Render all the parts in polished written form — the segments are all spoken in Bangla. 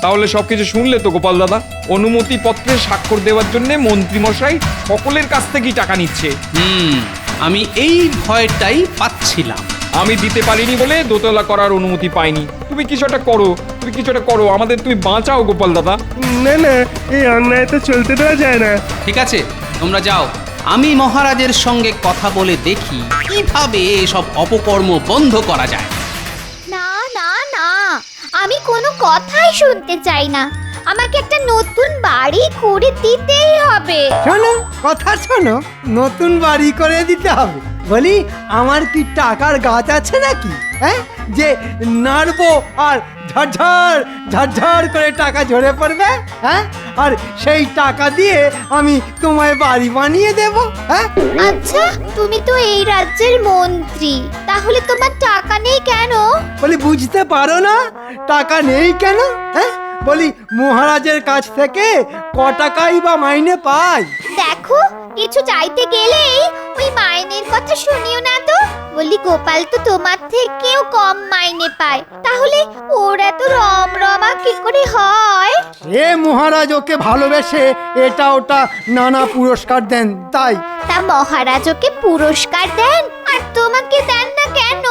তাহলে সবকিছু শুনলে তো গোপাল দাদা? অনুমতি পত্রে স্বাক্ষর দেওয়ার জন্য মন্ত্রীমশাই সকলের কাছ থেকেই টাকা নিচ্ছে। আমি এই ভয়টাই পাচ্ছিলাম। আমি দিতে পারিনি বলে দোতলা করার অনুমতি পাইনি। তুমি কিছু একটা করো, আমাদের তুমি বাঁচাও গোপাল দাদা। না না, এই অন্যায় তো চলতে দেওয়া যায় না। ঠিক আছে, তোমরা যাও। আমি মহারাজের সঙ্গে কথা বলে দেখি কিভাবে এসব অপকর্ম বন্ধ করা যায়। না না না, আমি কোনো কথাই শুনতে চাই না। আমাকে একটা নতুন বাড়ি করে দিতেই হবে। শোনো, কথা শোনো, নতুন বাড়ি করে দিতে হবে। বলি, আমার কি টাকার গাছ আছে নাকি? হ্যাঁ, যে নাড়বো আর ঝরঝর ঝরঝর করে টাকা ঝরে পড়বে। হ্যাঁ, আর সেই টাকা দিয়ে আমি তোমায় বাড়ি বানিয়ে দেব। হ্যাঁ, আচ্ছা, তুমি তো এই রাজ্যের মন্ত্রী, তাহলে তোমার টাকা নেই কেন? বলি, বুঝতে পারো না টাকা নেই কেন? হ্যাঁ, বলি, মহারাজের কাছ থেকে ক টাকাই বা মাইনে পাই। দেখো, কিছু চাইতে গেলেই ওই মাইনের কথা শুনিও না তো। বলি, গোপাল তো তোমার থেকেও কম মাইনে পায়, তাহলে ওরা তো রমরমা কি করে হয়? এ মহারাজ ওকে ভালোবেসে এটা ওটা নানা পুরস্কার দেন, তাই। তা মহারাজ ওকে পুরস্কার দেন আর তোমাকে দেন না কেন?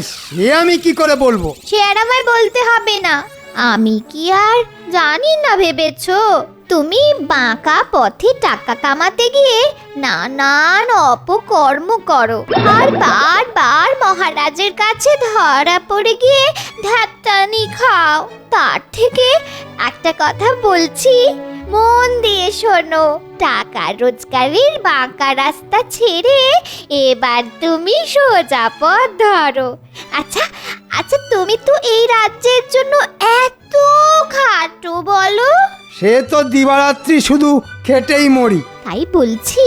সে আমি কি করে বলবো? সে আর আমায় বলতে হবে না। আমি কি আর জানি না ভেবেছো? তুমি বাঁকা পথে টাকা কামাতে গিয়ে নানান অপকর্ম করো, আর বারবার মহারাজের কাছে ধরা পড়ে গিয়ে ধ্যাত্তানি খাও। তার থেকে একটা কথা বলছি, মন দিয়ে শোনো। টাকা রোজগারের বাঁকা রাস্তা ছেড়ে এবার তুমি সোজা পথ ধরো। আচ্ছা আচ্ছা, তুমি তো এই রাজ্যের জন্য এত খাটো বলো। সে তো দিবারাত্রি শুধু খেটেই মরি। তাই বলছি,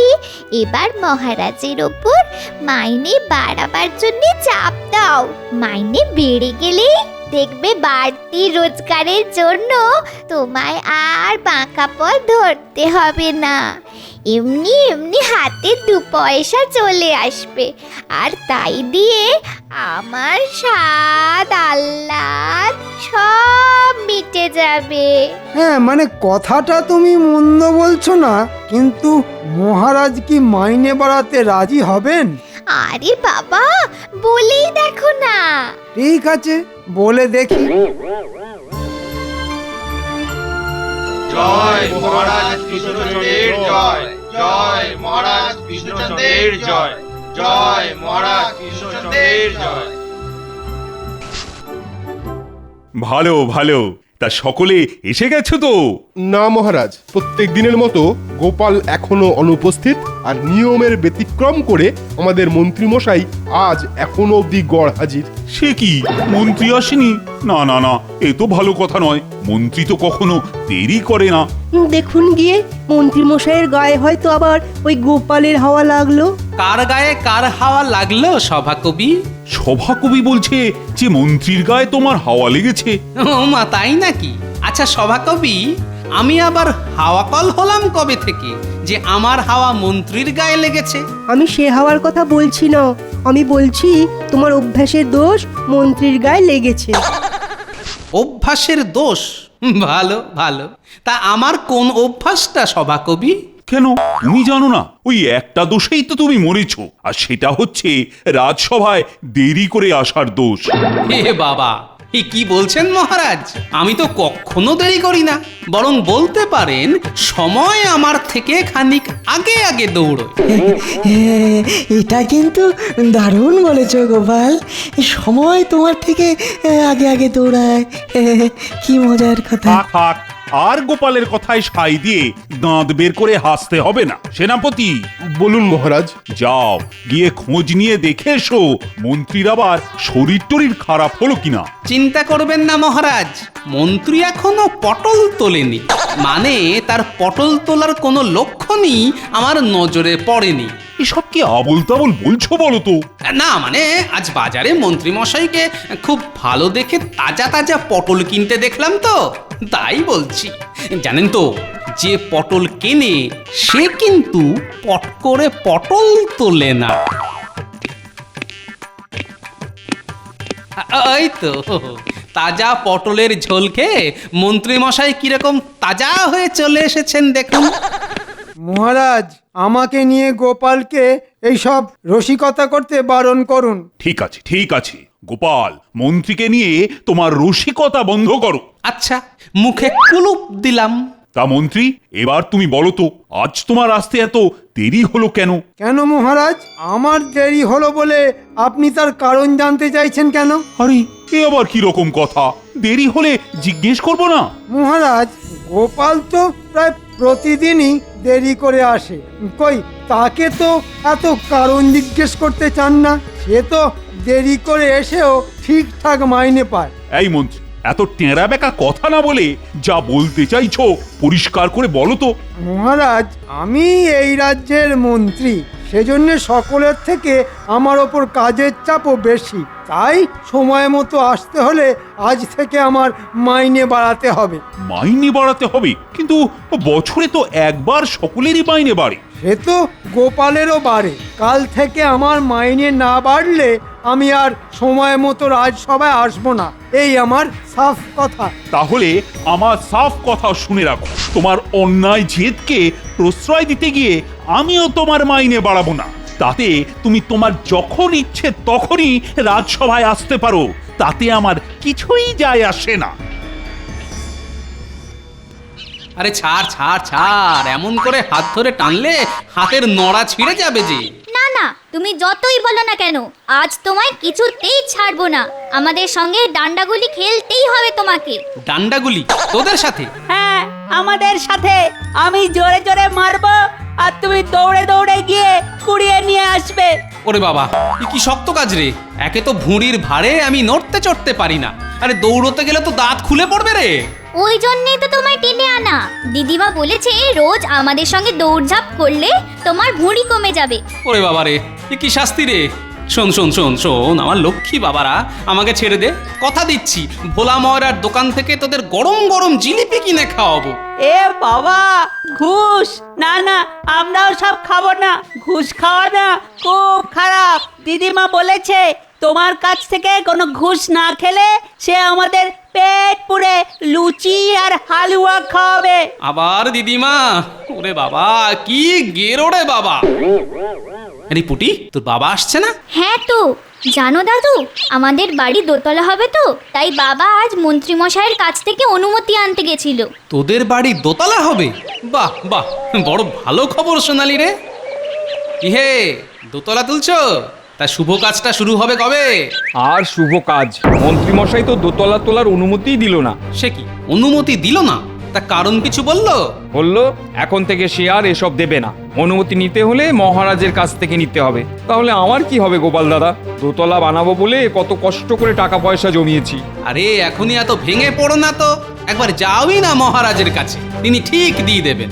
এবার মহারাজের ওপর মাইনে বাড়াবার জন্য চাপ দাও। মাইনে বেড়ে গেলেই দেখবে বাড়তি রোজগারের জন্য তোমায় আর বাঁকা পথ ধরতে হবে না। এমনি এমনি হাতে 2 পয়সা চলে আসবে, আর তাই দিয়ে আমার স্বাদ আহ্লাদ সব মিটে যাবে। হ্যাঁ, মানে কথাটা তুমি মন্দ বলছো না, কিন্তু মহারাজ কি মাইনে বাড়াতে রাজি হবেন? আরে বাবা, বলেই দেখো না। ঠিক আছে, বলে দেখি। জয় মহারাজ কৃষ্ণচন্দ্রের জয়, জয় মহারাজ কৃষ্ণচন্দ্রের জয়, জয় মহারাজ কৃষ্ণচন্দ্রের জয়। ভালো ভালো, তা সকলে এসে গেছো তো? না মহারাজ, প্রত্যেক দিনের মতো গোপাল এখনো অনুপস্থিত, আর নিয়মের ব্যতিক্রম করে আমাদের মন্ত্রী মশাই আজ এখনো অবধি গড় হাজির। সে কি, মন্ত্রী আসেনি? না না না, এ তো ভালো কথা নয়। মন্ত্রী তো কখনো দেরি করে না। দেখুন গিয়ে, মন্ত্রী মশাইয়ের গায়ে হয়তো আবার ওই গোপালের হাওয়া লাগলো। কার গায়ে কার হাওয়া লাগলো সভাকবি? সভাকবি বলছে যে মন্ত্রীর গায়ে তোমার হাওয়া লেগেছে। ও মা, তাই নাকি? আচ্ছা সভাকবি, আমি আবার হাওয়া কল হলাম কবে থেকে যে আমার হাওয়া মন্ত্রীর গায়ে লেগেছে? আমি সে হাওয়ার কথা বলছি না, আমি বলছি তোমার অভ্যাসের দোষ মন্ত্রীর গায়ে লেগেছে। অভ্যাসের দোষ? ভালো ভালো, তা আমার কোন অভ্যাসটা সভাকবি? কেন, তুমি জানো না? ওই একটা দোষেই তো তুমি মরেছো, আর সেটা হচ্ছে রাজসভায় দেরি করে আসার দোষ। হে বাবা, এ কি বলছেন মহারাজ? আমি তো কখনো দেরি করি না, বরং বলতে পারেন সময় আমার থেকে খানিক আগে আগে দৌড়য়। এটা কিন্তু দারুণ বলেছ গোপাল। সময় তোমার থেকে আগে আগে দৌড়ায়, কি মজার কথা। থাক থাক, আর গোপালের কথায় সাই দিয়ে দাঁত বের করে হাসতে হবে না। সেনাপতি, বলুন মহারাজ। যাও গিয়ে খোঁজ নিয়ে দেখে এসো মন্ত্রীর আবার শরীর টরীর খারাপ হলো কিনা। চিন্তা করবেন না মহারাজ, মন্ত্রী এখনো পটল তোলেনি, মানে তার পটল তোলার কোনো লক্ষণই আমার নজরে পড়েনি। এসব কি আবল তাবল বলছো বলো তো? না মানে, আজ বাজারে মন্ত্রী মশাইকে খুব ভালো দেখে তাজা তাজা পটল কিনতে দেখলাম তো, তাই বলছি। জানেন তো, যে পটল কেনে সে কিন্তু পট করে পটল তোলে না। এই তো তাজা পটলের ঝোল খেয়ে মন্ত্রী মশাই কিরকম তাজা হয়ে চলে এসেছেন দেখুন। মহারাজ আমাকে নিয়ে গোপালকে এইসব রসিকতা করতে বারণ করুন। ঠিক আছে ঠিক আছে গোপাল, মন্ত্রীকে নিয়ে তোমার রসিকতা বন্ধ করো। আচ্ছা, মুখে কুলুপ দিলাম। তা মন্ত্রী, এবার তুমি বলো তো, আজ তোমার আসতে এত দেরি হলো কেন? কেন মহারাজ, আমার দেরি হলো বলে আপনি তার কারণ জানতে চাইছেন কেন? আরে এ আবার কি রকম কথা? দেরি হলে জিজ্ঞেস করবো না? মহারাজ, গোপাল তো প্রায় প্রতিদিনই দেরি করে আসে, কই তাকে তো এত কারণ জিজ্ঞেস করতে চান না। সে তো দেরি করে এসেও ঠিকঠাক মাইনে পায়। এই মন্ত্রী, এত টেঁড়া বেঁকা কথা না বলে যা বলতে চাইছো পরিষ্কার করে বলো তো। মহারাজ, আমি এই রাজ্যের মন্ত্রী, সেজন্য সকলের থেকে আমার ওপর কাজের চাপও বেশি। তাই সময় মতো আসতে হলে আজ থেকে আমার মাইনে বাড়াতে হবে। মাইনে বাড়াতে হবে? কিন্তু বছরে তো একবার সকলেরই মাইনে বাড়ে। সে তো গোপালেরও বাড়ে। কাল থেকে আমার মাইনে না বাড়লে আমি আর সময় মতো রাজসভায় আসবো না, এই আমার সাফ কথা। তাহলে আমার সাফ কথা শুনে রাখো, তোমার অন্যায় জেদকে প্রশ্রয় দিতে গিয়ে আমিও তোমার মাইনে বাড়াবো না। তাতে তুমি তোমার যখন ইচ্ছে তখনই রাজসভায় আসতে পারো, তাতে আমার কিছুই যায় আসে না। আরে ছাড় ছাড় ছাড়, এমন করে হাত ধরে টানলে হাতের নড়া ছিঁড়ে যাবে যে। না না, তুমি যতই বলো না কেন, আজ তোমায় কিছুতেই ছাড়বো না। আমাদের সঙ্গে ডান্ডাগুলি খেলতেই হবে তোমাকে। ডান্ডাগুলি তোদের সাথে? হ্যাঁ, আমাদের সাথে। আমি জোরে জোরে মারবো আর তুমি দৌড়ে দৌড়ে গিয়ে কুড়িয়ে নিয়ে আসবে। ওরে বাবা, এ কি শক্ত কাজ রে! একে তো ভুঁড়ির ভারে আমি নড়তে চড়তে পারি না, আরে দৌড়তে গেলে তো দাঁত খুলে পড়বে রে। ওই জন্যই তো তোমায় টেনে আনা। দিদিমা বলেছে রোজ আমাদের সঙ্গে দৌড়ঝাঁপ করলে তোমার ভুঁড়ি কমে যাবে। ওরে বাবা রে, এ কি শাস্তি রে! শোন শোন শোন শোন, আমার লক্ষ্মী বাবারা, আমাকে ছেড়ে দে। কথা দিচ্ছি, ভোলা ময়রার দোকান থেকে তোদের গরম গরম জিলিপি কিনে খাওয়াবো। এ বাবা, ঘুষ! না না, আমরাও সব খাবো না। ঘুষ খাওয়া না খুব খারাপ। দিদিমা বলেছে তোমার কাছ থেকে কোনো ঘুষ না খেলে সে আমাদের পেট পুড়ে লুচি আর হালুয়া খাওয়াবে। আবার দিদিমা? ওরে বাবা, কি গেরো রে বাবা! আরে পুটি, তোর বাবা আসছে না? হ্যাঁ তো, জানো দাদু, আমাদের বাড়ি দোতলা হবে তো, তাই বাবা আজ মন্ত্রী মশাইয়ের কাছ থেকে অনুমতি আনতে গেছিল। তোদের বাড়ি দোতলা হবে? বাহ বাহ, বড় ভালো খবর শোনালি রে। কি হে, দোতলা তুলছো? তা শুভ কাজটা শুরু হবে কবে? আর শুভ কাজ? মন্ত্রী মশাই তো দোতলা তোলার অনুমতিই দিল না। সে কি, অনুমতি দিল না? তা কারণ কিছু বললো? বললো এখন থেকে সে আর এসব দেবে না, অনুমতি নিতে হলে মহারাজের কাছ থেকে নিতে হবে। তাহলে আমার কি হবে গোপাল দাদা? দোতলা বানাবো বলে কত কষ্ট করে টাকা পয়সা জমিয়েছি। আরে এখনই এত ভেঙে পড়ো না তো, একবার যাওই না মহারাজের কাছে, তিনি ঠিক দিয়ে দেবেন।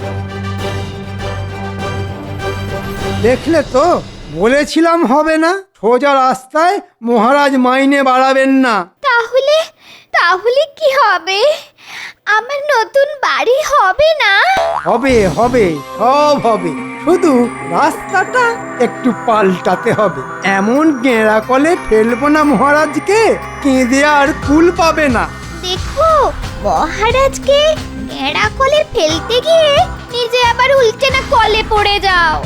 দেখলে তো, বলেছিলাম হবে না। সোজা রাস্তায় মহারাজ মাইনে বাড়াবেন না। তাহলে তাহলে কি হবে? আমার নতুন বাড়ি হবে না? হবে হবে, সব হবে, শুধু রাস্তাটা একটু পাল্টাতে হবে। এমন গেঁড়া কলে ফেলবো না মহারাজকে, কেঁদে আর কুল পাবে না। দেখো, মহারাজকে গেঁড়া কলে ফেলতে গিয়ে নিজে আবার উল্টে না কলে পড়ে যাও।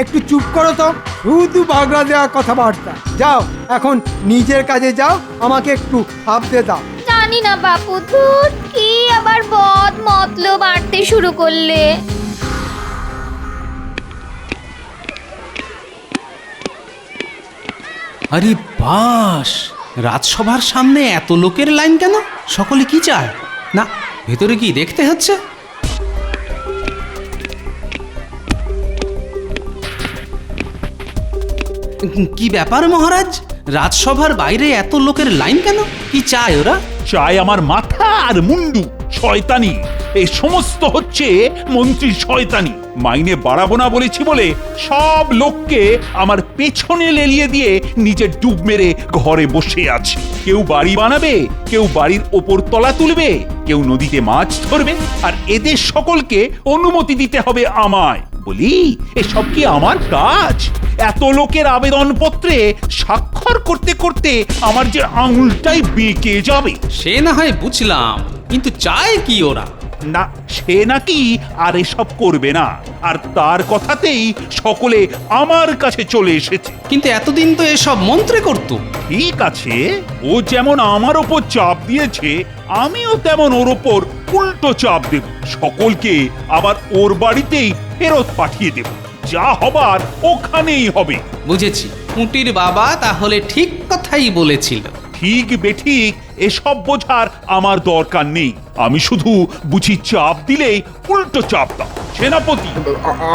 একটু চুপ করো তো, শুধু বাগড়া দেওয়া কথাবার্তা। যাও, এখন নিজের কাজে যাও, আমাকে একটু ভাবতে দাও। জানি না বাপু, ধুর, কি আবার বদ মতলব বাড়তে শুরু করলে। আরে বাস, রাজসভার সামনে এত লোকের লাইন কেন? সকলে কি চায়? না, ভেতরে কি দেখতে হচ্ছে? কি ব্যাপার মহারাজ, রাজসভার বাইরে এত লোকের লাইন কেন? কি চায় ওরা? চাই আমার মাথা আর মুন্ডু। শয়তানি, এই সমস্ত হচ্ছে মন্ত্রীর শয়তানি। মাইনে বাড়াবো না বলেছি বলে সব লোককে আমার পেছনে লেলিয়ে দিয়ে নিজে ডুব মেরে ঘরে বসে আছে। কেউ বাড়ি বানাবে, কেউ বাড়ির ওপর তলা তুলবে, কেউ নদীতে মাছ ধরবে, আর এদের সকলকে অনুমতি দিতে হবে আমায়। বলি এসব কি আমার কাজ? এত লোকের আবেদনপত্রে স্বাক্ষর করতে করতে আমার যে আঙুলটাই বেঁকে যাবে। সে না হয় বুঝলাম, কিন্তু চায় কি ওরা? না, সে নাকি আর এসব করবে না, আর তার কথাতেই সকলে আমার কাছে চলে এসেছে। কিন্তু এতদিন তো এসব মন্ত্রে করতো। ঠিক আছে, ও যেমন আমার ওপর চাপ দিয়েছে, আমিও তেমন ওর ওপর উল্টো চাপ দেব। সকলকে আবার ওর বাড়িতেই ফেরত পাঠিয়ে দেব। যা হবার ওখানেই হবে। বুঝেছি, পুঁটির বাবা তাহলে ঠিক কথাই বলেছিল। ঠিক বেঠিক এসব বোঝার আমার দরকার নেই। আমি শুধু বুঝি চাপ দিলেই উল্টো চাপ দাও। সেনাপতি,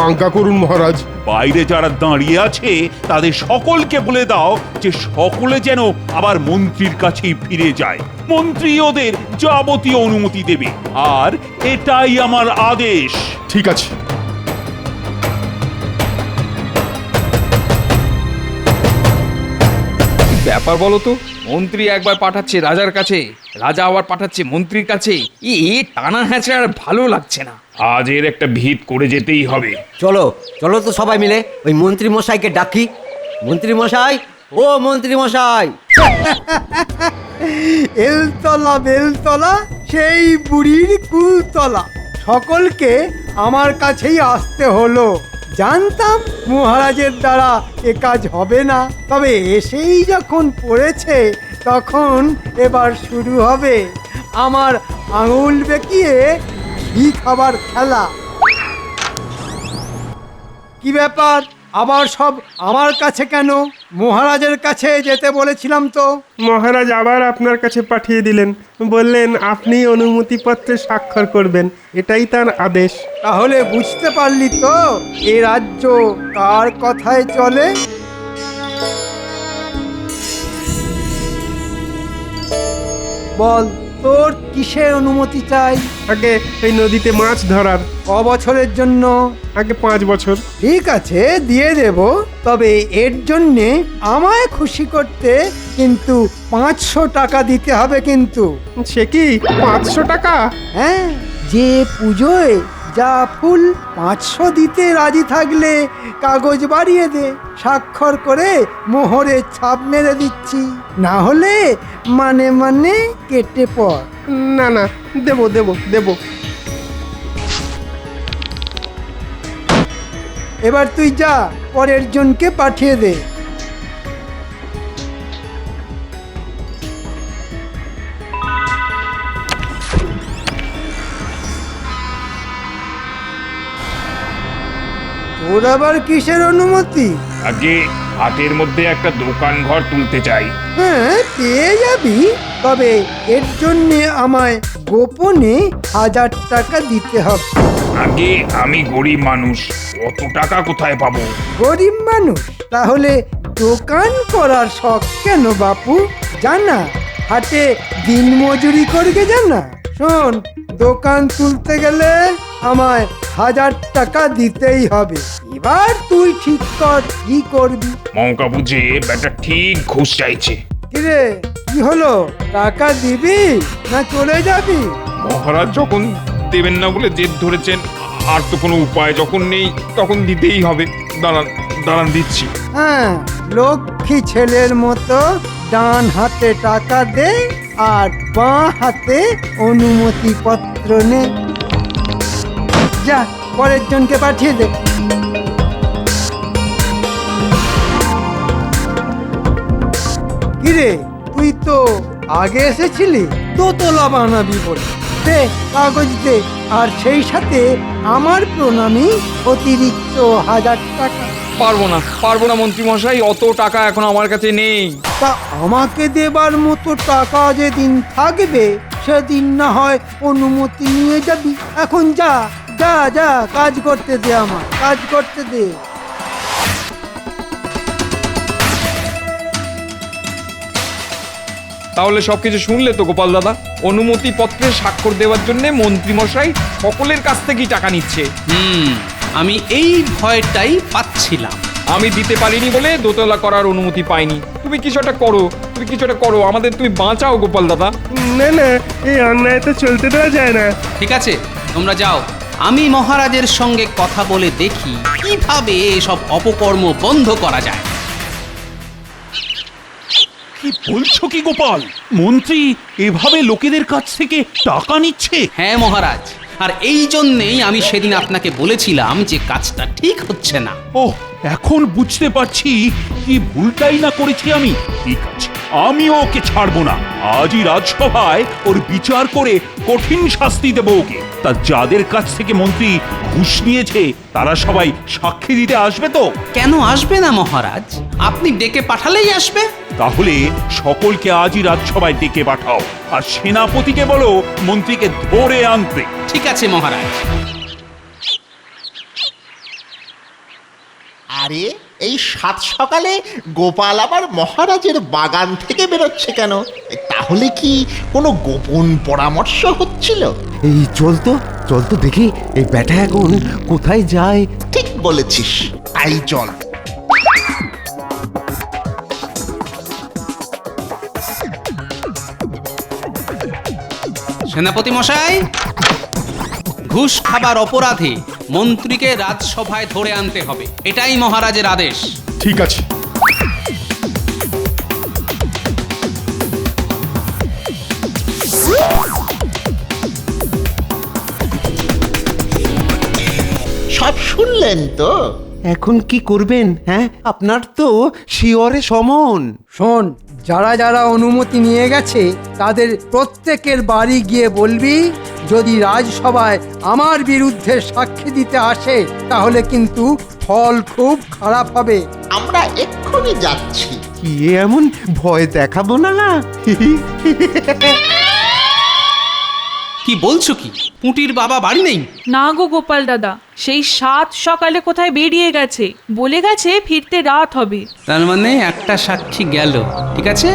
আজ্ঞা করুন মহারাজ। বাইরে যারা দাঁড়িয়ে আছে তাদের সকলকে বলে দাও যে সকলে যেন আবার মন্ত্রীর কাছেই ফিরে যায়। মন্ত্রী ওদের যাবতীয় অনুমতি দেবে, আর এটাই আমার আদেশ। ঠিক আছে। ব্যাপার বলো তো, মন্ত্রী একবার পাঠাচ্ছে রাজার কাছে, রাজা আবার পাঠাচ্ছে মন্ত্রীর কাছে। এ টানা হ্যাঁচড়া আর ভালো লাগছে না। আজ এর একটা ভিত করে যেতেই হবে। চলো চলো তো সবাই মিলে ওই মন্ত্রী মশাইকে ডাকি। মন্ত্রী মশাই, ও মন্ত্রী মশাই! এলতলা বেলতলা সেই বুড়ির কুলতলা, সকলকে আমার কাছেই আসতে হলো। জানতাম মহারাজের দ্বারা এ কাজ হবে না, তবে এসেই যখন পড়েছে তখন এবার শুরু হবে আমার আঙুল বেঁকিয়ে ঘি খাবার খেলা। কি ব্যাপার, আবার সব আমার কাছে কেন? মহারাজের কাছে যেতে বলেছিলাম তো। মহারাজ আবার আপনার কাছে পাঠিয়ে দিলেন, বললেন আপনি অনুমতিপত্রে স্বাক্ষর করবেন, এটাই তার আদেশ। তাহলে বুঝতে পারলি তো এ রাজ্য কার কথায় চলে? বল, তোর কিসের অনুমতি চাই? আগে এই নদীতে মাছ ধরার। ক বছরের জন্য? আগে 5 বছর। ঠিক আছে, দিয়ে দেব, তবে এর জন্যে আমায় খুশি করতে কিন্তু 500 টাকা দিতে হবে কিন্তু। সে কি 500 টাকা? হ্যাঁ, যে পুজোয় যা ফুল 500 দিতে রাজি থাকলে কাগজ বাড়িয়ে দে, স্বাক্ষর করে মোহরে ছাপ মেরে দিচ্ছি। না হলে মানে মানে কেটে পড়। না না, দেব দেব দেব। এবার তুই যা, পরের জনকে পাঠিয়ে দে। তোর আবার কিসের অনুমতি? আগে হাতের মধ্যে একটা দোকান ঘর তুলতে চাই। হ্যাঁ, পেয়ে যাবি, তবে এর জন্য আমায় গোপনে 1000 টাকা দিতে হবে। আগে আমি গরিব মানুষ, অত টাকা কোথায় পাবো? গরিব মানুষ? তাহলে দোকান করার শখ কেন বাপু? জানা হাটে দিন মজুরি করবে, জানা। শোন, দোকান তুলতে গেলে আমায় 1000 টাকা দিতেই হবে। এবার তুই ঠিক কর কি করবি। মৌকা বুঝে ব্যাটা ঠিক ঘুষ চাইছে। কিরে, কি হলো? টাকা দিবি না চলে যাবি? মহারাজ যখন দেবেন না বলে জেদ ধরেছেন, আর তো কোনো উপায় যখন নেই তখন দিতেই হবে। দাঁড়ান দাঁড়ান, দিচ্ছি। হ্যাঁ, লক্ষ্মী ছেলের মতো ডান হাতে টাকা দে আর বাঁ হাতে অনুমতি পত্র নে। যা, পরের জনকে পাঠিয়ে দে। কিরে, তুই তো আগে এসেছিলি, দোতলা বানাবি বলে। দে কাগজ দে, আর সেই সাথে আমার প্রণামী অতিরিক্ত 1000 টাকা। পারবো না মন্ত্রী মশাই, অত টাকা এখন আমার কাছে নেই। তা আমাকে দেবার মতো টাকা যেদিন থাকবে সেদিন না হয় অনুমতি নিয়ে যাবি। এখন যা যা যা, কাজ করতে দে, আমার কাজ করতে দে। তাহলে সবকিছু শুনলে তো গোপাল দাদা? অনুমতি পত্রে স্বাক্ষর দেওয়ার জন্য মন্ত্রী মশাই সকলের কাছ থেকেই টাকা নিচ্ছে। আমি এই ভয়টাই পাচ্ছিলাম। আমি দিতে পারিনি বলে দোতলা করার অনুমতি পাইনি। তুমি কিছুটা করো, আমাদের তুমি বাঁচাও গোপাল দাদা। না না, এই অন্যায় তো চলতে দেওয়া যায় না। ঠিক আছে, তোমরা যাও, আমি মহারাজের সঙ্গে কথা বলে দেখি কিভাবে এসব অপকর্ম বন্ধ করা যায়। কি বলছো কি গোপাল? মন্ত্রী এভাবে লোকেদের কাছ থেকে টাকা নিচ্ছে? হ্যাঁ মহারাজ, আর এই জন্যেই আমি সেদিন আপনাকে বলেছিলাম যে কাজটা ঠিক হচ্ছে না। ও, এখন বুঝতে পারছি কি ভুলটাই না করেছি আমি। ঠিক আছে, আমিও ওকে ছাড়বো না। আজই রাজসভায় ওর বিচার করে কঠিন শাস্তি দেবো ওকে। তা যাদের কাছ থেকে মন্ত্রী ঘুষ নিয়েছে তারা সবাই সাক্ষী দিতে আসবে তো? কেন আসবে না মহারাজ? আপনি ডেকে পাঠালেই আসবে। তাহলে সকলকে আজই রাজসভায় ডেকে পাঠাও, আর সেনাপতিকে বলো মন্ত্রীকে ধরে আনতে। ঠিক আছে মহারাজ। আরে এই সাত সকালে গোপাল আবার মহারাজের বাগান থেকে বেরোচ্ছে কেন? তাহলে কি কোনো গোপন পরামর্শ হচ্ছিল? এই চল তো দেখি এই ব্যাটা এখন কোথায় যায়। ঠিক বলেছিস, তাই চল। সেনাপতি মশাই, ঘুষ খাবার অপরাধে মন্ত্রীকে রাজসভায় ধরে আনতে হবে, এটাই মহারাজের আদেশ। ঠিক আছে। সব শুনলেন তো? এখন কি করবেন? হ্যাঁ, আপনার তো শিয়রে সমন। শোন, যারা যারা অনুমতি নিয়ে গেছে তাদের প্রত্যেকের বাড়ি গিয়ে বলবি, যদি রাজসভায় আমার বিরুদ্ধে সাক্ষী দিতে আসে তাহলে কিন্তু ফল খুব খারাপ হবে। আমরা এক্ষুনি যাচ্ছি। কি এমন ভয় দেখাবো না? কি বলছো কি? পুঁটির বাবা বাড়ি নেই? না গো গোপাল দাদা, সেই 7 সকালে কোথায় বেরিয়ে গেছে, বলে গেছে ফিরতে রাত হবে। তার মানে একটা সাক্ষী গেল। ঠিক আছে,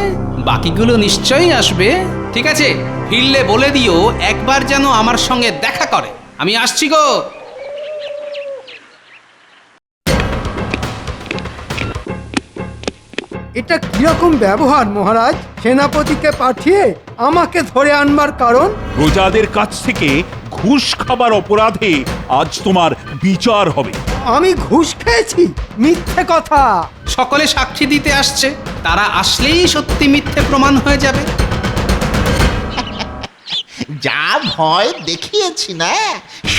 বাকিগুলো নিশ্চয়ই আসবে। ঠিক আছে, ফিরলে বলে দিও একবার যেন আমার সঙ্গে দেখা করে। আমি আসছি গো। এটা কিরকম ব্যবহার মহারাজ? সেনাপতিকে পাঠিয়ে আমাকে ধরে আনবার কারণ? প্রজাদের কাছ থেকে ঘুষ খাবার অপরাধে আজ তোমার বিচার হবে। আমি ঘুষ খেয়েছি? মিথ্যে কথা। সকলে সাক্ষী দিতে আসছে, তারা আসলেই সত্যি মিথ্যে প্রমাণ হয়ে যাবে। যা ভয় দেখিয়েছি না,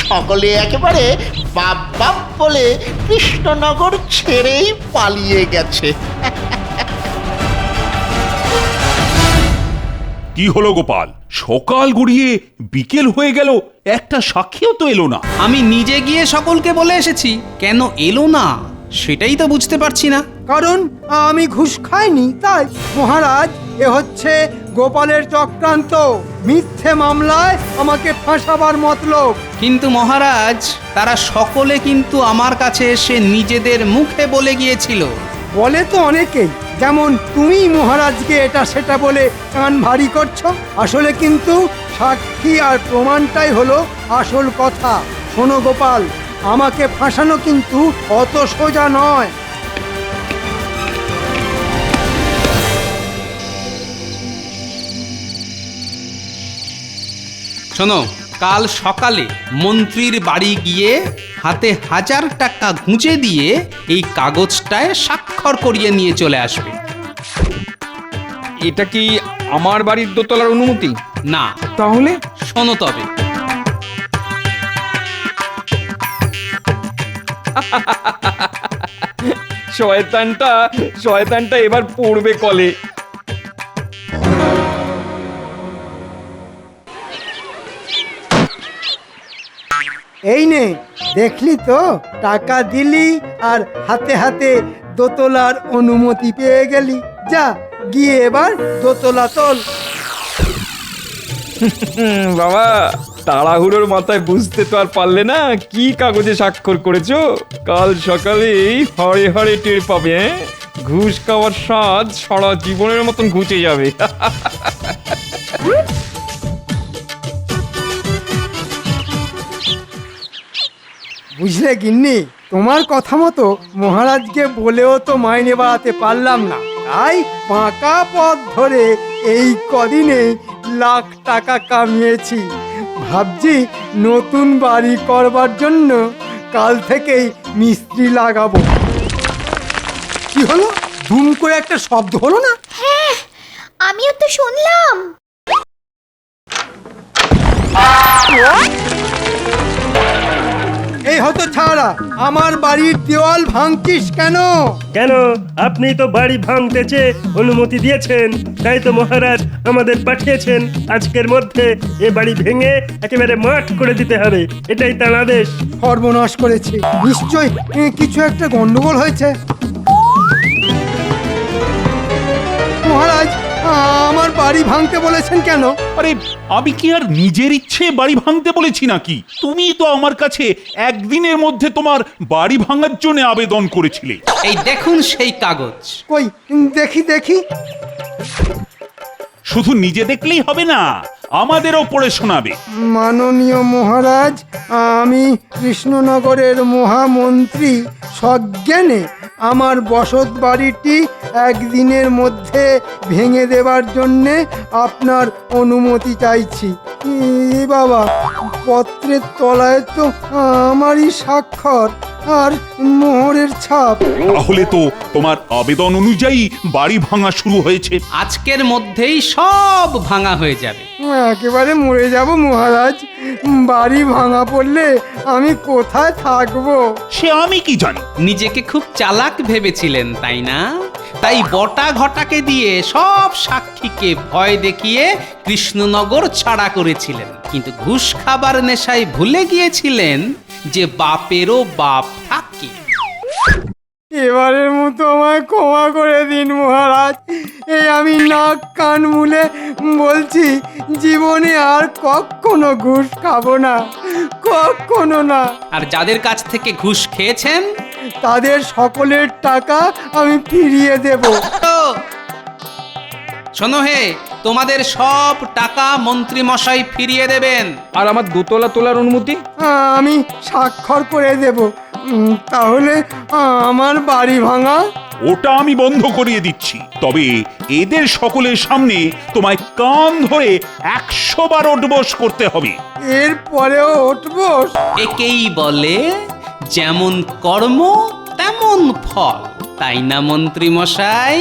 সকলে একেবারে বাপ বাপ বলে কৃষ্ণনগর ছেড়েই পালিয়ে গেছে। কি হলো গোপাল? সকাল গড়িয়ে বিকেল হয়ে গেল, একটা সাক্ষীও তো এলো না। আমি নিজে গিয়ে সকলকে বলে এসেছি, কেন এলো না সেটাই তো বুঝতে পারছি না। কারণ আমি ঘুষ খাইনি তাই। মহারাজ, এ হচ্ছে গোপালের চক্রান্ত। মিথ্যে মামলায় আমাকে ফাঁসাবার মতলব। কিন্তু মহারাজ, তারা সকলে কিন্তু আমার কাছে এসে নিজেদের মুখে বলে গিয়েছিল। বলে তো অনেকেই, যেমন তুমি মহারাজকে এটা সেটা বলে কান ভারী করছো। আসলে কিন্তু সাক্ষী আর প্রমাণটাই হলো আসল কথা। শোনো গোপাল, আমাকে ফাঁসানো কিন্তু অত সোজা নয়। শোনো, কাল সকালে মন্ত্রীর বাড়ি গিয়ে হাতে 1000 টাকা গুঁজে দিয়ে এই কাগজটায় স্বাক্ষর করিয়ে নিয়ে চলে আসবে। এটা কি আমার বাড়ির দোতলার অনুমতি? না। তাহলে? শোনো তবে। শয়তানটা এবার পড়বে কলে। এই নে, দেখলি তো, টাকা দিলি আর হাতে হাতে দোতলার অনুমতি পেয়ে গেলি। যা, গিয়ে এবার দোতলা তোল। বাবা, তাড়াহুড়োর মাথায় বুঝতে তো আর পারলে না কি কাগজে স্বাক্ষর করেছো। কাল সকালেই হরে হরে টের পাবে। ঘুষ খাওয়ার স্বাদ সারা জীবনের মতন ঘুচে যাবে। বুঝলে গিন্নি, তোমার কথা মতো মহারাজকে বলেও তো মাইনে বাড়াতে পারলাম না। তাই পাকা পথ ধরে এই কদিনে লাখ টাকা কামিয়েছি। ভাবছি নতুন বাড়ি করবার জন্য কাল থেকেই মিস্ত্রি লাগাবো। কি হলো? ধুম করে একটা শব্দ হলো না? হ্যাঁ, আমিও তো শুনলাম। এই হতো ছাড়া আমার বাড়ির দেওয়াল ভাঙছিস কেন? কেন, আপনি তো বাড়ি ভাঙতেছে অনুমতি দিয়েছেন, তাই তো মহারাজ আমাদের পাঠিয়েছেন আজকের মধ্যে এ বাড়ি ভেঙে একেবারে মাঠ করে দিতে হবে, এটাই তার আদেশ। সর্বনাশ করেছে, নিশ্চয় কিছু একটা গন্ডগোল হয়েছে। মহারাজ, আমার বাড়ি ভাঙতে বলেছেন কেন? আরে আমি কি আর নিজের ইচ্ছে বাড়ি ভাঙতে বলেছি নাকি? তুমি তো আমার কাছে একদিনের মধ্যে তোমার বাড়ি ভাঙার জন্য আবেদন করেছিলে। এই দেখুন সেই কাগজ। কই দেখি দেখি। শুধু নিজে দেখলেই হবে না, আমাদেরও পড়ে শোনাবে। মাননীয় মহারাজ, আমি কৃষ্ণনগরের মহামন্ত্রী সজ্ঞানে আমার বসত বাড়িটি একদিনের মধ্যে ভেঙে দেবার জন্যে আপনার অনুমতি চাইছি। বাবা, পত্রের তলায় তো আমারই স্বাক্ষর আর মোহরের ছাপ। তাহলে তো তোমার আবেদন অনুযায়ী বাড়ি ভাঙা শুরু হয়েছে। আজকের মধ্যেই সব ভাঙা হয়ে যাবে। একেবারে মরে যাব মহারাজ, বাড়ি ভাঙা পড়লে আমি কোথায় থাকবো? সে আমি কি জানি। নিজেকে খুব চালাক ভেবেছিলেন তাই না? তাই বটা ঘটাকে দিয়ে সব সাক্ষীকে ভয় দেখিয়ে কৃষ্ণনগর ছাড়া করেছিলেন, কিন্তু ঘুষ খাবার নেশায় ভুলে গিয়েছিলেন যে বাপেরও বাপ থাকে। এবারের মতো আমায় ক্ষমা করে দিন মহারাজ। এই আমি নাক কান মুলে বলছি, জীবনে আর কখনো ঘুষ খাবো না, কখনো না। আর যাদের কাছ থেকে ঘুষ খেয়েছেন তাদের সকলের টাকা আমি ফিরিয়ে দেব। শোনো হে, তোমাদের সব টাকা মন্ত্রী মশাই ফিরিয়ে দেবেন। আর আমার দোতলা তোলার অনুমতি? আমি স্বাক্ষর করে দেব। তাহলে আমার বাড়ি ভাঙা? ওটা আমি বন্ধ করিয়ে দিচ্ছি, তবে এদের সকলের সামনে তোমায় কান ধরে 100 বার ওঠবোস করতে হবে। এর পরেও উঠবোস? একেই বলে যেমন কর্ম তেমন ফল, তাই না মন্ত্রী মশাই?